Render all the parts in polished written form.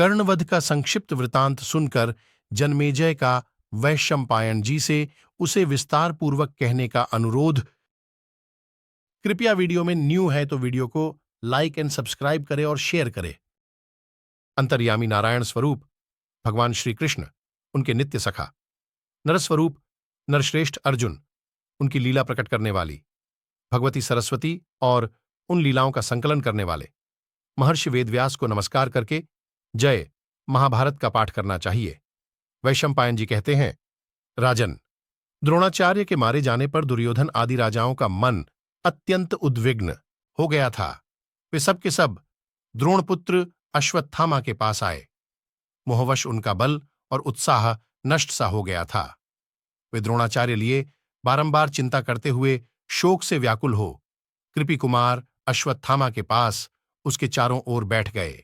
कर्णवध का संक्षिप्त वृतांत सुनकर जन्मेजय का वैशंपायन जी से उसे विस्तार पूर्वक कहने का अनुरोध। कृपया वीडियो में न्यू है तो वीडियो को लाइक एंड सब्सक्राइब करें और शेयर करें। अंतर्यामी नारायण स्वरूप भगवान श्री कृष्ण, उनके नित्य सखा, नरस्वरूप नरश्रेष्ठ अर्जुन, उनकी लीला प्रकट करने वाली भगवती सरस्वती और उन लीलाओं का संकलन करने वाले महर्षि वेदव्यास को नमस्कार करके जय महाभारत का पाठ करना चाहिए। वैशंपायन जी कहते हैं, राजन, द्रोणाचार्य के मारे जाने पर दुर्योधन आदि राजाओं का मन अत्यंत उद्विग्न हो गया था। वे सब के सब द्रोणपुत्र अश्वत्थामा के पास आए। मोहवश उनका बल और उत्साह नष्ट सा हो गया था। वे द्रोणाचार्य लिए बारंबार चिंता करते हुए शोक से व्याकुल हो कृपी कुमार अश्वत्थामा के पास उसके चारों ओर बैठ गए।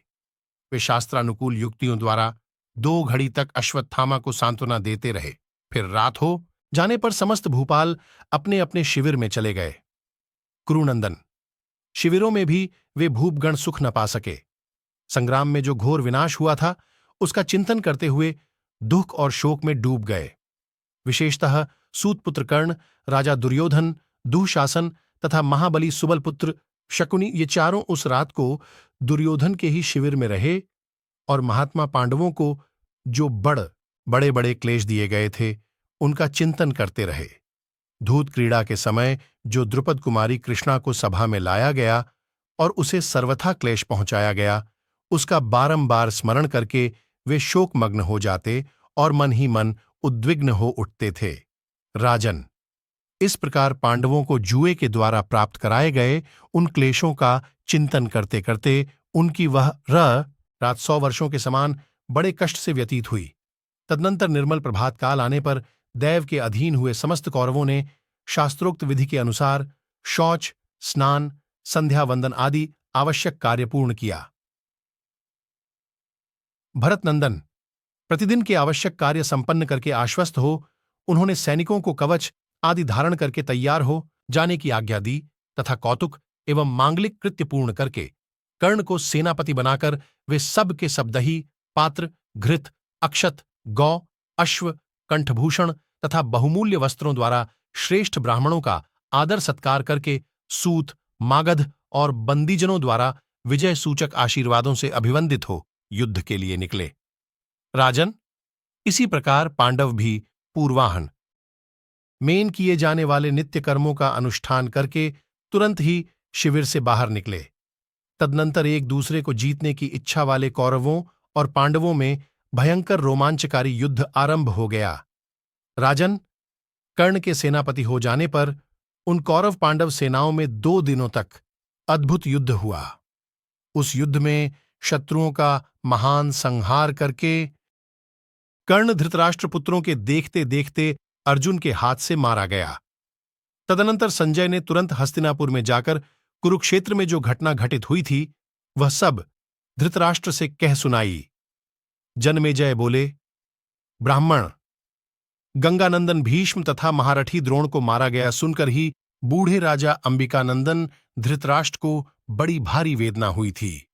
वे शास्त्रानुकूल युक्तियों द्वारा 2 घड़ी तक अश्वत्थामा को सांत्वना देते रहे। फिर रात हो जाने पर समस्त भूपाल अपने अपने शिविर में चले गए। कुरुनंदन, शिविरों में भी वे भूपगण सुख न पा सके। संग्राम में जो घोर विनाश हुआ था उसका चिंतन करते हुए दुख और शोक में डूब गए। विशेषतः सूतपुत्र कर्ण, राजा दुर्योधन, दुःशासन तथा महाबली सुबलपुत्र शकुनी, ये चारों उस रात को दुर्योधन के ही शिविर में रहे और महात्मा पांडवों को जो बड़े बड़े क्लेश दिए गए थे उनका चिंतन करते रहे। धूत क्रीड़ा के समय जो द्रुपद कुमारी कृष्णा को सभा में लाया गया और उसे सर्वथा क्लेश पहुंचाया गया, उसका बारंबार स्मरण करके वे शोकमग्न हो जाते और मन ही मन उद्विग्न हो उठते थे। राजन, इस प्रकार पांडवों को जुए के द्वारा प्राप्त कराए गए उन क्लेशों का चिंतन करते करते उनकी वह रात 100 वर्षों के समान बड़े कष्ट से व्यतीत हुई। तदनंतर निर्मल प्रभात काल आने पर दैव के अधीन हुए समस्त कौरवों ने शास्त्रोक्त विधि के अनुसार शौच, स्नान, संध्या वंदन आदि आवश्यक कार्य पूर्ण किया। भरतनंदन, प्रतिदिन के आवश्यक कार्य संपन्न करके आश्वस्त हो उन्होंने सैनिकों को कवच आदि धारण करके तैयार हो जाने की आज्ञा दी तथा कौतुक एवं मांगलिक कृत्य पूर्ण करके कर्ण को सेनापति बनाकर वे सब के सब दही, पात्र, घृत, अक्षत, गौ, अश्व, कंठभूषण तथा बहुमूल्य वस्त्रों द्वारा श्रेष्ठ ब्राह्मणों का आदर सत्कार करके सूत, मागध और बंदीजनों द्वारा विजय सूचक आशीर्वादों से अभिवंदित हो युद्ध के लिए निकले। राजन, इसी प्रकार पांडव भी पूर्वाहन मेन किए जाने वाले नित्य कर्मों का अनुष्ठान करके तुरंत ही शिविर से बाहर निकले। तदनंतर एक दूसरे को जीतने की इच्छा वाले कौरवों और पांडवों में भयंकर रोमांचकारी युद्ध आरंभ हो गया। राजन, कर्ण के सेनापति हो जाने पर उन कौरव पांडव सेनाओं में 2 दिनों तक अद्भुत युद्ध हुआ। उस युद्ध में शत्रुओं का महान संहार करके कर्ण धृतराष्ट्र पुत्रों के देखते देखते अर्जुन के हाथ से मारा गया। तदनंतर संजय ने तुरंत हस्तिनापुर में जाकर कुरुक्षेत्र में जो घटना घटित हुई थी वह सब धृतराष्ट्र से कह सुनाई। जन्मेजय बोले, ब्राह्मण, गंगानंदन भीष्म तथा महारथी द्रोण को मारा गया सुनकर ही बूढ़े राजा अंबिकानंदन धृतराष्ट्र को बड़ी भारी वेदना हुई थी।